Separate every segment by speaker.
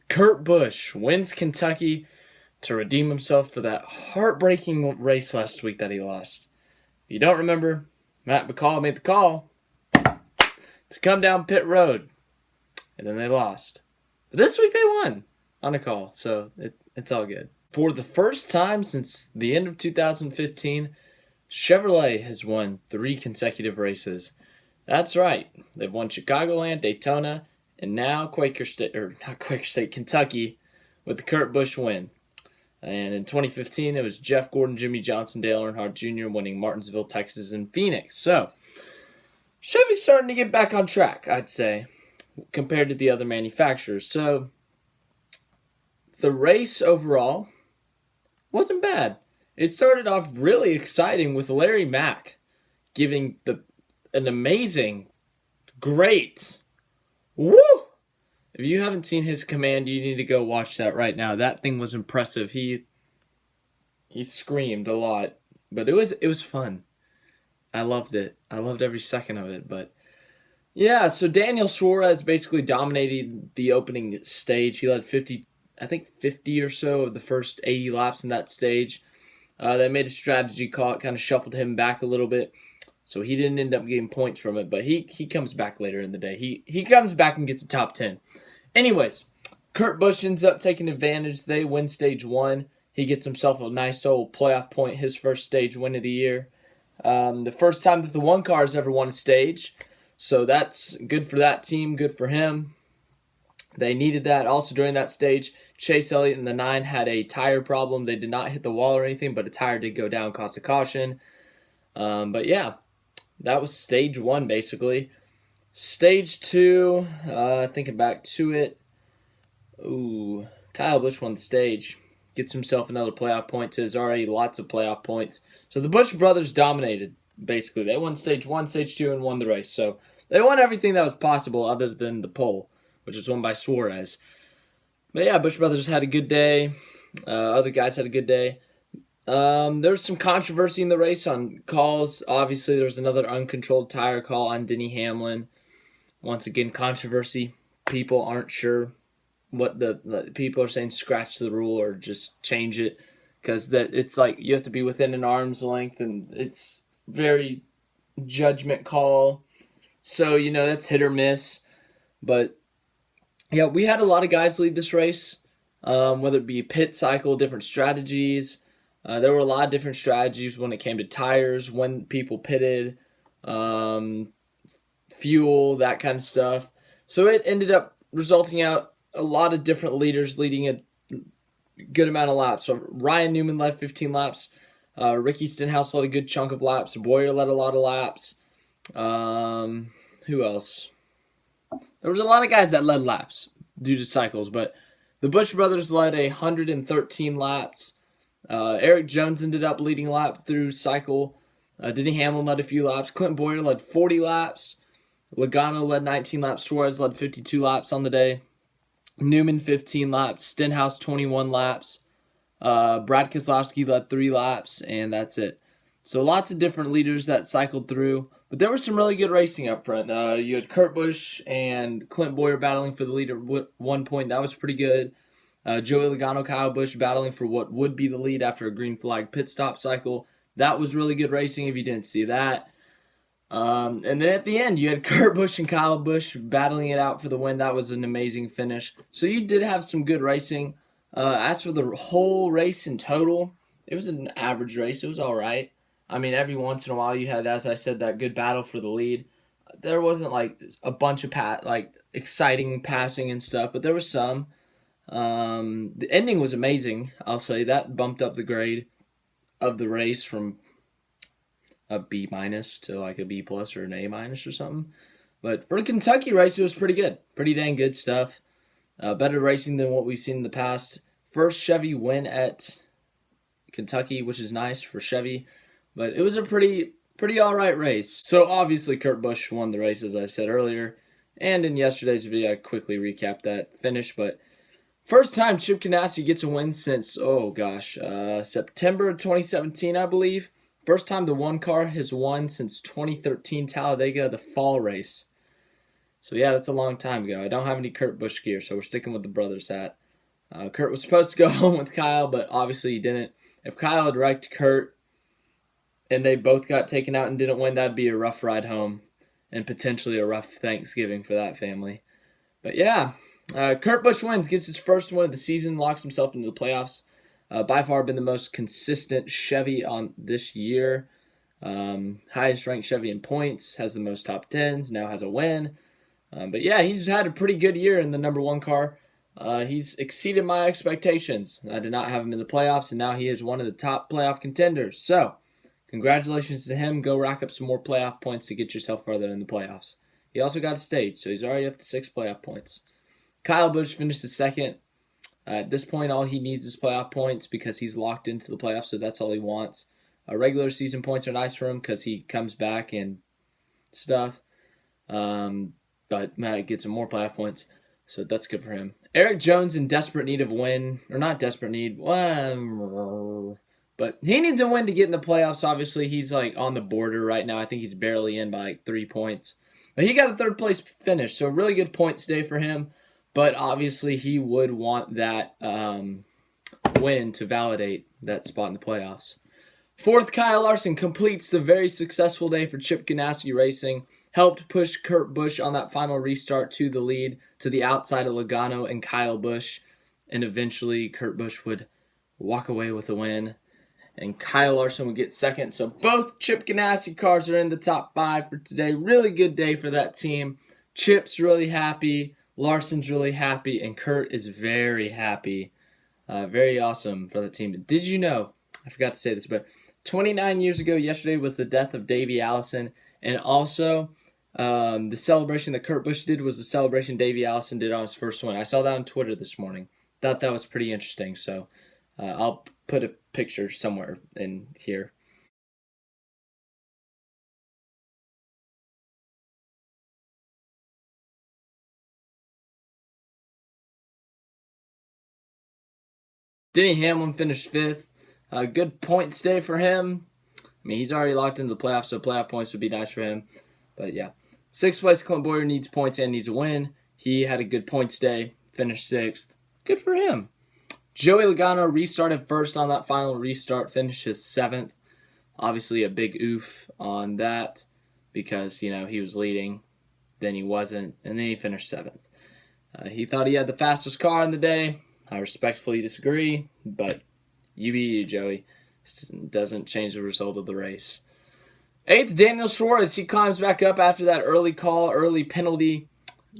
Speaker 1: Kurt Busch wins Kentucky to redeem himself for that heartbreaking race last week that he lost. If you don't remember, Matt McCall made the call to come down pit road, and then they lost. But this week they won on a call, so it's all good. For the first time since the end of 2015, Chevrolet has won 3 consecutive races. That's right. They've won Chicagoland, Daytona, and now Kentucky with the Kurt Busch win. And in 2015, it was Jeff Gordon, Jimmy Johnson, Dale Earnhardt Jr. winning Martinsville, Texas, and Phoenix. So, Chevy's starting to get back on track, I'd say, compared to the other manufacturers. So, the race overall wasn't bad. It started off really exciting with Larry Mack giving an amazing, great, woo! If you haven't seen his command, you need to go watch that right now. That thing was impressive. He screamed a lot, but it was fun. I loved it. I loved every second of it. But yeah, so Daniel Suarez basically dominated the opening stage. He led 50 or so of the first 80 laps in that stage. They made a strategy call. It kind of shuffled him back a little bit. So he didn't end up getting points from it, but he comes back later in the day. He comes back and gets a top 10. Anyways, Kurt Busch ends up taking advantage. They win stage 1. He gets himself a nice old playoff point, his first stage win of the year. The first time that the one car has ever won a stage. So that's good for that team, good for him. They needed that. Also during that stage, Chase Elliott in the 9 had a tire problem. They did not hit the wall or anything, but a tire did go down, caused a caution. But yeah, that was stage 1 basically. Stage 2, thinking back to it. Kyle Busch won the stage. Gets himself another playoff point to his already lots of playoff points. So the Busch brothers dominated, basically. They won stage 1, stage 2, and won the race. So they won everything that was possible other than the pole, which was won by Suarez. But yeah, Busch brothers had a good day. Other guys had a good day. There was some controversy in the race on calls. Obviously, there was another uncontrolled tire call on Denny Hamlin. Once again, controversy. People aren't sure what the people are saying. Scratch the rule or just change it, because that it's like you have to be within an arm's length, and it's very judgment call. So that's hit or miss. But yeah, we had a lot of guys lead this race, whether it be pit cycle, different strategies. There were a lot of different strategies when it came to tires, when people pitted, fuel, that kind of stuff. So it ended up resulting out a lot of different leaders leading a good amount of laps. So Ryan Newman led 15 laps. Ricky Stenhouse led a good chunk of laps. Boyer led a lot of laps. Who else? There was a lot of guys that led laps due to cycles, but the Busch brothers led 113 laps. Eric Jones ended up leading a lap through cycle. Denny Hamlin led a few laps. Clint Boyer led 40 laps. Logano led 19 laps. Suarez led 52 laps on the day. Newman 15 laps. Stenhouse 21 laps. Brad Keselowski led 3 laps, and that's it. So lots of different leaders that cycled through. But there was some really good racing up front. You had Kurt Busch and Clint Boyer battling for the lead at one point. That was pretty good. Joey Logano, Kyle Busch battling for what would be the lead after a green flag pit stop cycle. That was really good racing if you didn't see that. And then at the end, you had Kurt Busch and Kyle Busch battling it out for the win. That was an amazing finish. So you did have some good racing. As for the whole race in total, it was an average race. It was all right. I mean, every once in a while you had, as I said, that good battle for the lead. There wasn't like a bunch of exciting passing and stuff, but there was some. The ending was amazing. I'll say that bumped up the grade of the race from a B- to like a B+ or an A- or something. But for the Kentucky race, it was pretty good. Pretty dang good stuff. Better racing than what we've seen in the past. First Chevy win at Kentucky, which is nice for Chevy. But it was a pretty all-right race. So obviously Kurt Busch won the race, as I said earlier. And in yesterday's video, I quickly recapped that finish. But first time Chip Ganassi gets a win since, September of 2017, I believe. First time the one car has won since 2013 Talladega, the fall race. So yeah, that's a long time ago. I don't have any Kurt Busch gear, so we're sticking with the brothers hat. Kurt was supposed to go home with Kyle, but obviously he didn't. If Kyle had wrecked Kurt and they both got taken out and didn't win, that'd be a rough ride home and potentially a rough Thanksgiving for that family. But yeah, Kurt Busch wins, gets his first win of the season, locks himself into the playoffs. By far been the most consistent Chevy on this year. Highest ranked Chevy in points, has the most top 10s, now has a win. But yeah, he's had a pretty good year in the number one car. He's exceeded my expectations. I did not have him in the playoffs, and now he is one of the top playoff contenders. So, congratulations to him. Go rack up some more playoff points to get yourself further in the playoffs. He also got a stage, so he's already up to 6 playoff points. Kyle Busch finished second. At this point, all he needs is playoff points because he's locked into the playoffs, so that's all he wants. Regular season points are nice for him because he comes back and stuff. But Matt gets some more playoff points, so that's good for him. Eric Jones in desperate need of a win, or not desperate need, but he needs a win to get in the playoffs. Obviously, he's like on the border right now. I think he's barely in by like 3 points. But he got a third place finish, so really good points day for him. But obviously, he would want that win to validate that spot in the playoffs. Fourth, Kyle Larson completes the very successful day for Chip Ganassi Racing. Helped push Kurt Busch on that final restart to the lead, to the outside of Logano and Kyle Busch. And eventually, Kurt Busch would walk away with a win. And Kyle Larson would get second. So both Chip Ganassi cars are in the top 5 for today. Really good day for that team. Chip's really happy. Larson's really happy. And Kurt is very happy. Very awesome for the team. Did you know, I forgot to say this, but 29 years ago yesterday was the death of Davey Allison. And also, the celebration that Kurt Busch did was the celebration Davey Allison did on his first win. I saw that on Twitter this morning. Thought that was pretty interesting. So I'll put a picture somewhere in here. Denny Hamlin finished 5th. Good points day for him. I mean, he's already locked into the playoffs, so playoff points would be nice for him. But yeah. 6th place, Clint Boyer needs points and needs a win. He had a good points day, finished 6th. Good for him. Joey Logano restarted first on that final restart, finishes 7th. Obviously a big oof on that because, you know, he was leading, then he wasn't, and then he finished 7th. He thought he had the fastest car in the day. I respectfully disagree, but you be you, Joey. It doesn't change the result of the race. 8th, Daniel Suarez. He climbs back up after that early call, early penalty.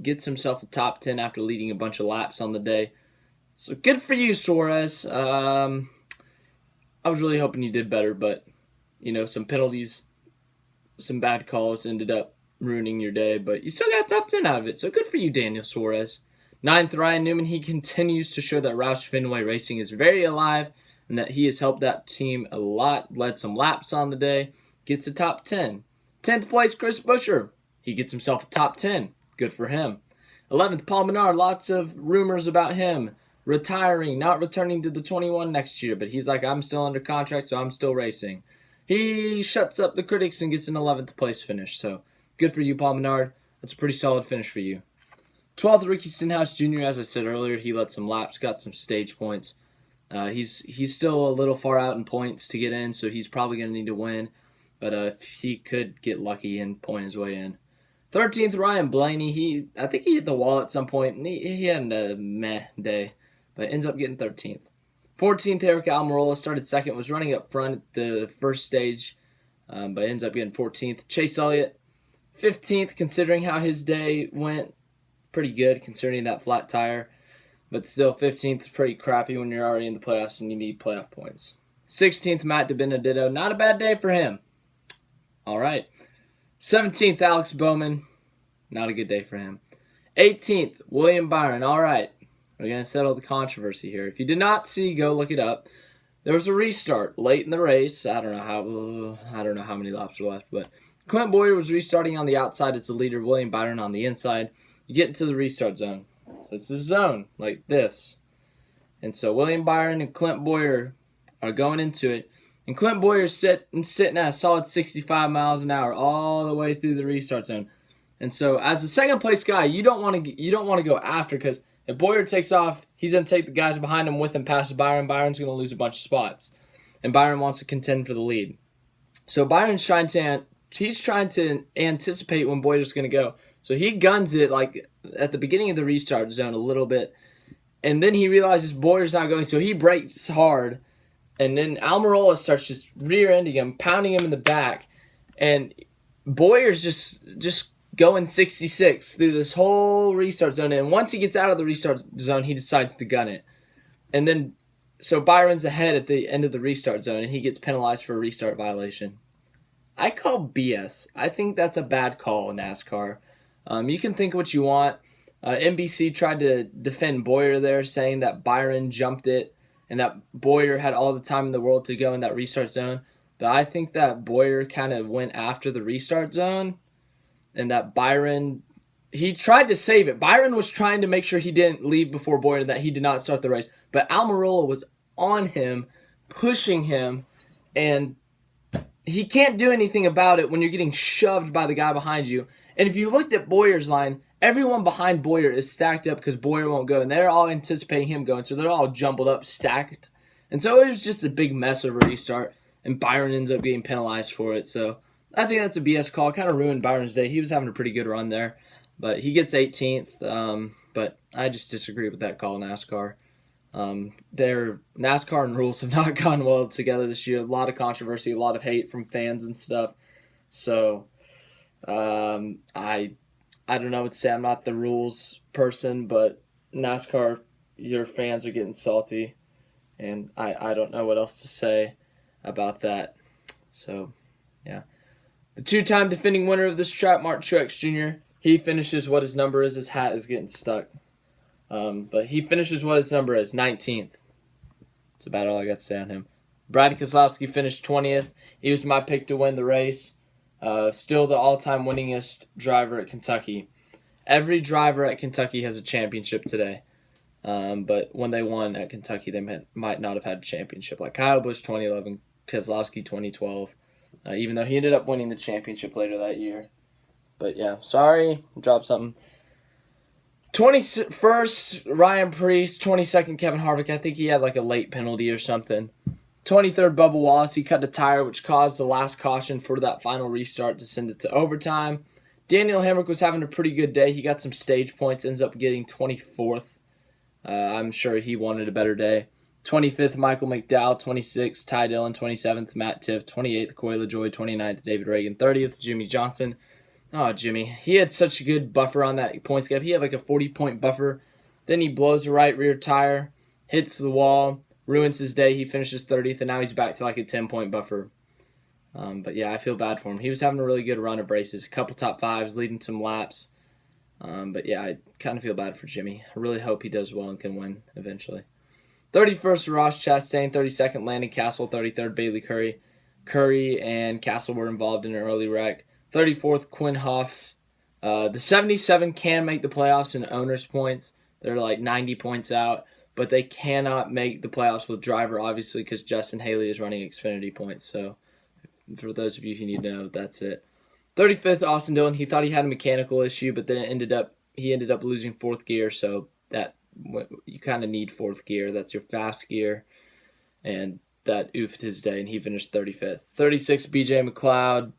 Speaker 1: Gets himself a top 10 after leading a bunch of laps on the day. So good for you, Suarez. I was really hoping you did better, but, you know, some penalties, some bad calls ended up ruining your day, but you still got top 10 out of it. So good for you, Daniel Suarez. 9th, Ryan Newman. He continues to show that Roush Fenway Racing is very alive and that he has helped that team a lot. Led some laps on the day. Gets a top 10. 10th place, Chris Buescher. He gets himself a top 10. Good for him. 11th, Paul Menard. Lots of rumors about him retiring, not returning to the 21 next year. But he's like, I'm still under contract, so I'm still racing. He shuts up the critics and gets an 11th place finish. So good for you, Paul Menard. That's a pretty solid finish for you. 12th, Ricky Stenhouse Jr., as I said earlier, he led some laps, got some stage points. He's still a little far out in points to get in, so he's probably going to need to win. But if he could get lucky and point his way in. 13th, Ryan Blaney. I think he hit the wall at some point. He had a meh day, but ends up getting 13th. 14th, Eric Almirola started second, was running up front at the first stage, but ends up getting 14th. Chase Elliott, 15th, considering how his day went. Pretty good considering that flat tire, but still 15th is pretty crappy when you're already in the playoffs and you need playoff points. 16th, Matt DiBenedetto. Not a bad day for him. All right. 17th, Alex Bowman. Not a good day for him. 18th, William Byron. All right. We're going to settle the controversy here. If you did not see, go look it up. There was a restart late in the race. I don't know how many laps were left, but Clint Boyer was restarting on the outside as the leader, William Byron on the inside. You get into the restart zone. So it's the zone, like this. And so William Byron and Clint Boyer are going into it. And Clint Boyer's sitting at a solid 65 miles an hour all the way through the restart zone. And so as a second place guy, you don't want to go after, because if Boyer takes off, he's going to take the guys behind him with him past Byron. Byron's going to lose a bunch of spots, and Byron wants to contend for the lead. So Byron's trying to anticipate when Boyer's going to go. So he guns it like at the beginning of the restart zone a little bit, and then he realizes Boyer's not going, so he brakes hard, and then Almirola starts just rear-ending him, pounding him in the back, and Boyer's just going 66 through this whole restart zone. And once he gets out of the restart zone, he decides to gun it. And then, so Byron's ahead at the end of the restart zone, and he gets penalized for a restart violation. I call BS. I think that's a bad call in NASCAR. You can think what you want. NBC tried to defend Boyer there, saying that Byron jumped it and that Boyer had all the time in the world to go in that restart zone. But I think that Boyer kind of went after the restart zone, and that Byron, he tried to save it. Byron was trying to make sure he didn't leave before Boyer, that he did not start the race. But Almirola was on him, pushing him, and he can't do anything about it when you're getting shoved by the guy behind you. And if you looked at Boyer's line, everyone behind Boyer is stacked up because Boyer won't go, and they're all anticipating him going, so they're all jumbled up, stacked. And so it was just a big mess of a restart, and Byron ends up getting penalized for it. So I think that's a BS call. Kind of ruined Byron's day. He was having a pretty good run there, but he gets 18th. But I just disagree with that call, NASCAR. Their NASCAR and rules have not gone well together this year. A lot of controversy, a lot of hate from fans and stuff. So I don't know what to say. I'm not the rules person, but NASCAR, your fans are getting salty, and I don't know what else to say about that. So, yeah. The two-time defending winner of this track, Martin Truex Jr., he finishes what his number is. His hat is getting stuck. But he finishes what his number is, 19th. That's about all I got to say on him. Brad Keselowski finished 20th. He was my pick to win the race. Still the all-time winningest driver at Kentucky. Every driver at Kentucky has a championship today. But when they won at Kentucky, they might not have had a championship. Like Kyle Busch 2011, Keselowski 2012. Even though he ended up winning the championship later that year. But yeah, sorry, dropped something. 21st, Ryan Preece. 22nd, Kevin Harvick. I think he had like a late penalty or something. 23rd, Bubba Wallace. He cut a tire, which caused the last caution for that final restart to send it to overtime. Daniel Hemrick was having a pretty good day. He got some stage points, ends up getting 24th. I'm sure he wanted a better day. 25th, Michael McDowell. 26th, Ty Dillon. 27th, Matt Tiff. 28th, Corey LaJoie. 29th, David Reagan. 30th, Jimmy Johnson. Oh, Jimmy. He had such a good buffer on that points gap. He had like a 40-point buffer. Then he blows the right rear tire, hits the wall, ruins his day. He finishes 30th, and now he's back to like a 10-point buffer. But yeah, I feel bad for him. He was having a really good run of races. A couple top fives, leading some laps. But yeah, I kind of feel bad for Jimmy. I really hope he does well and can win eventually. 31st, Ross Chastain. 32nd, Landon Castle. 33rd, Bailey Curry. Curry and Castle were involved in an early wreck. 34th, Quinn Hoff. The 77 can make the playoffs in owners' points. They're like 90 points out, but they cannot make the playoffs with driver, obviously, because Justin Haley is running Xfinity points. So for those of you who need to know, that's it. 35th, Austin Dillon. He thought he had a mechanical issue, but then he ended up losing fourth gear, so that you kind of need fourth gear. That's your fast gear, and that oofed his day, and he finished 35th. 36th, BJ McLeod.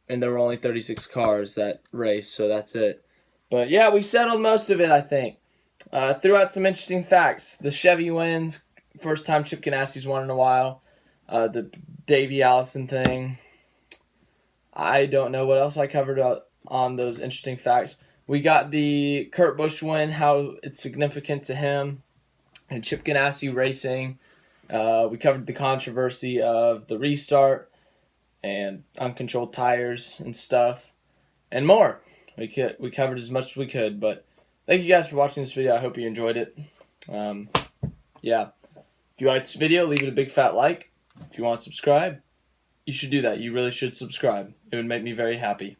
Speaker 1: And there were only 36 cars that race, so that's it. But yeah, we settled most of it, I think. Threw out some interesting facts. The Chevy wins. First time Chip Ganassi's won in a while. The Davey Allison thing. I don't know what else I covered on those interesting facts. We got the Kurt Busch win, how it's significant to him. And Chip Ganassi racing. We covered the controversy of the restart and uncontrolled tires and stuff, and more. We covered as much as we could, but thank you guys for watching this video. I hope you enjoyed it. Yeah. If you liked this video, leave it a big fat like. If you want to subscribe, you should do that. You really should subscribe. It would make me very happy.